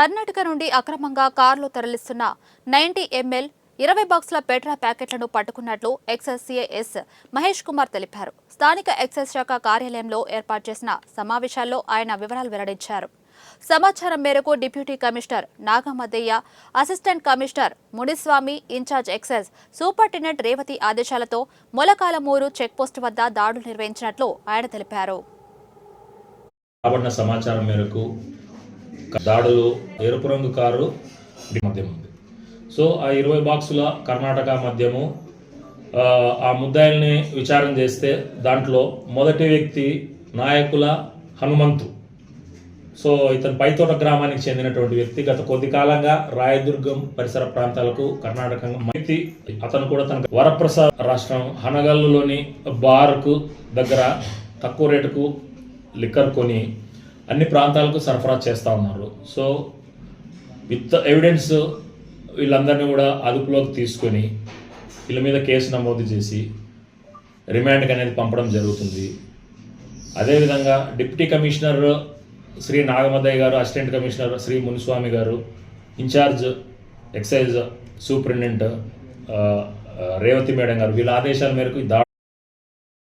కర్ణాటక నుండి అక్రమంగా కారులో తరలిస్తున్న 90 ml 20 బాక్సుల పెట్రా ప్యాకెట్లను పట్టుకున్నట్లు ఎక్సైజ్ సిఐఎస్ మహేష్ కుమార్ తెలిపారు. స్థానిక ఎక్సైజ్ శాఖ కార్యాలయంలో ఏర్పాటు చేసిన సమావేశాల్లో ఆయన వివరాలు వెల్లడించారు. సమాచారం మేరకు deputy commissioner Nagamadayya, assistant commissioner Muniswamy, in charge excise superintendent Revathi ఆదేశాలతో మొలకాలమూరు చెక్పోస్టు వద్ద దాడులు నిర్వహించినట్లు ఆయన తెలిపారు. సమాచారం మేరకు దాడులు ఎరుపు రంగు కారు మద్యం ఉంది. సో ఆ 20 బాక్సుల కర్ణాటక మద్యము ఆ ముద్దాయిల్ని విచారణ చేస్తే దాంట్లో మొదటి వ్యక్తి నాయకుల హనుమంతు. సో ఇతను పైతోట గ్రామానికి చెందినటువంటి వ్యక్తి. గత కొద్ది కాలంగా రాయదుర్గం పరిసర ప్రాంతాలకు కర్ణాటక వ్యక్తి. అతను కూడా తన వరప్రసాద్ రాష్ట్రం హనగల్లులోని బార్కు దగ్గర తక్కువ రేటుకు లిక్కర్ కొని అన్ని ప్రాంతాలకు సరఫరా చేస్తూ ఉన్నారు. సో విత్ ఎవిడెన్స్ వీళ్ళందరినీ కూడా అదుపులోకి తీసుకొని వీళ్ళ మీద కేసు నమోదు చేసి రిమాండ్కి అనేది పంపడం జరుగుతుంది. అదేవిధంగా డిప్యూటీ కమిషనర్ శ్రీ నాగమదయ్య గారు, అసిస్టెంట్ కమిషనర్ శ్రీ మునిస్వామి గారు, incharge excise superintendent Revathi madam గారు వీళ్ళ ఆదేశాల మేరకు